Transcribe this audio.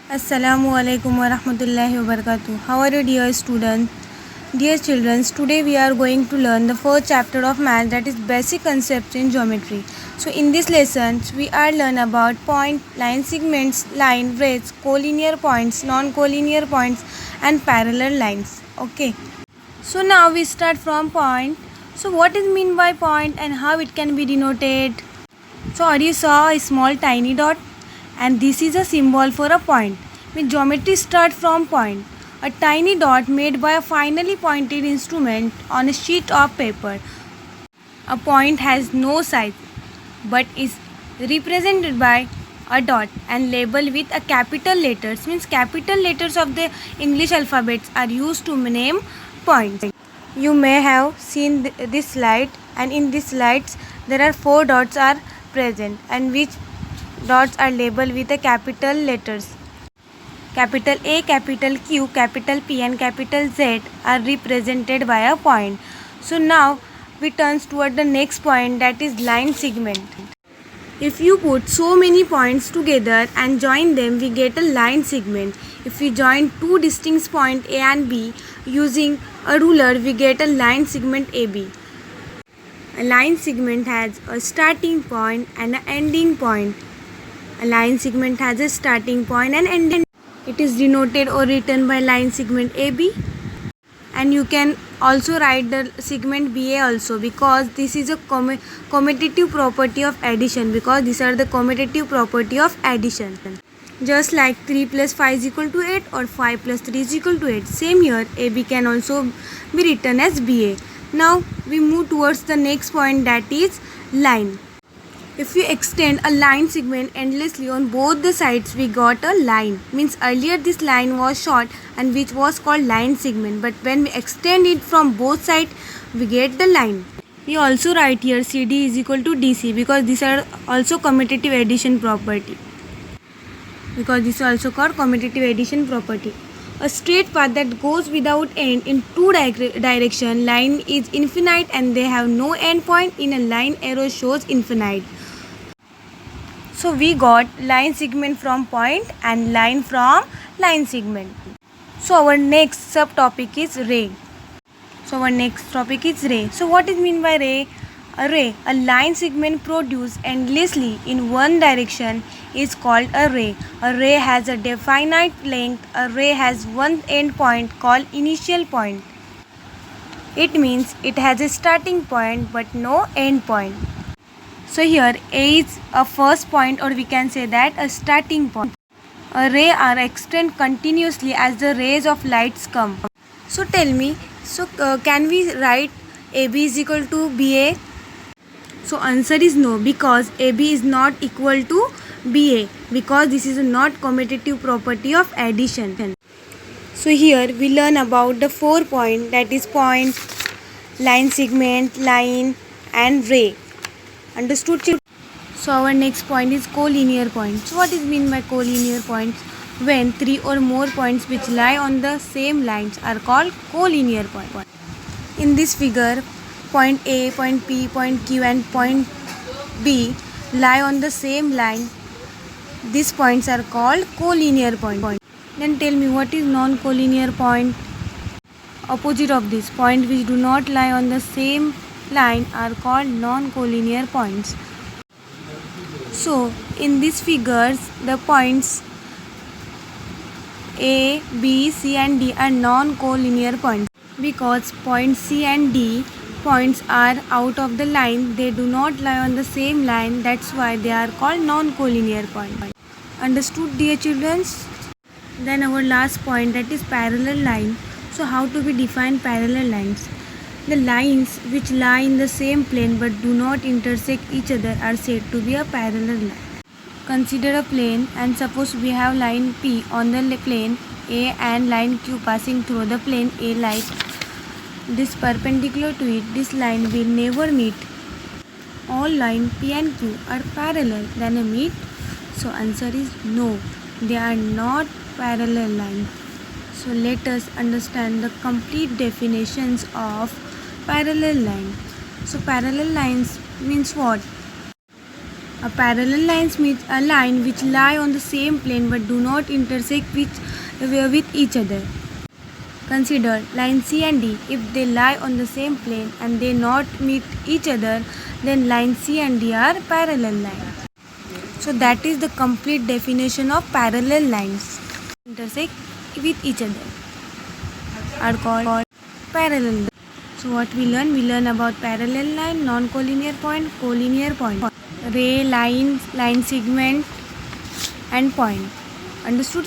Assalamu alaikum wa rahmatullahi wa barakatuh. How are you, dear students? Dear children, today we are going to learn the first chapter of math, that is basic concepts in geometry. So in this lesson we are learn about point, line segments, line breaks, collinear points, non-collinear points and parallel lines. Okay. So now we start from point. So what is mean by point and how it can be denoted? So you saw a small tiny dot, and this is a symbol for a point. With geometry start from point. A tiny dot made by a finely pointed instrument on a sheet of paper. A point has no size but is represented by a dot and labeled with a capital letters, means capital letters of the English alphabets are used to name points. You may have seen this slide, and in this slides there are 4 dots are present, and which dots are labeled with the capital letters. Capital A, capital Q, capital P and capital Z are represented by a point. So now we turn toward the next point, that is line segment. If you put so many points together and join them, we get a line segment. If we join two distinct points A and B using a ruler, we get a line segment AB. A line segment has a starting point and an ending point. A line segment has a starting point and ending. It is denoted or written by line segment AB. And you can also write the segment BA also, because this is a commutative property of addition, because these are the commutative property of addition. Just like 3 plus 5 is equal to 8 or 5 plus 3 is equal to 8. Same here, AB can also be written as BA. Now we move towards the next point, that is line. If you extend a line segment endlessly on both the sides, we got a line. Means earlier this line was short and which was called line segment, but when we extend it from both sides, we get the line. We also write here CD is equal to DC, because these are also commutative addition property. Because this is also called commutative addition property. A straight path that goes without end in two direction line is infinite, and they have no end point. In a line, arrow shows infinite. So we got line segment from point and line from line segment. So our next subtopic is ray. So what is mean by ray? A ray, a line segment produced endlessly in one direction, is called a ray. A ray has a definite length. A ray has one end point called initial point. It means it has a starting point but no end point. So here A is a first point, or we can say that a starting point. A ray are extend continuously as the rays of lights come. So tell me, can we write AB is equal to BA? So answer is no, because AB is not equal to BA, because this is not commutative property of addition. So here we learn about the 4 points, that is point, line segment, line and ray. Understood? So our next point is collinear points. So what is mean by collinear points? When 3 or more points which lie on the same lines are called collinear point. In this figure, point A, point P, point Q and point B lie on the same line. These points are called collinear point. Then tell me, what is non-collinear point? Opposite of this, point which do not lie on the same line are called non-collinear points. So in these figures, the points A, B, C and D are non-collinear points, because points C and D points are out of the line. They do not lie on the same line. That's why they are called non-collinear points. Understood, dear children? Then our last point, that is parallel line. So how to be define parallel lines? The lines which lie in the same plane but do not intersect each other are said to be a parallel line. Consider a plane, and suppose we have line P on the plane A and line Q passing through the plane A like this perpendicular to it. This line will never meet. All lines P and Q are parallel, then a meet. So answer is no, they are not parallel lines. So let us understand the complete definitions of parallel line. So parallel lines means what? A parallel lines means a line which lie on the same plane but do not intersect with each other. Consider line C and D. If they lie on the same plane and they not meet each other, then line C and D are parallel lines. So that is the complete definition of parallel lines. Intersect with each other are called parallel lines. So what we learn about parallel line, non-collinear point, collinear point, ray, line segment and point. Understood?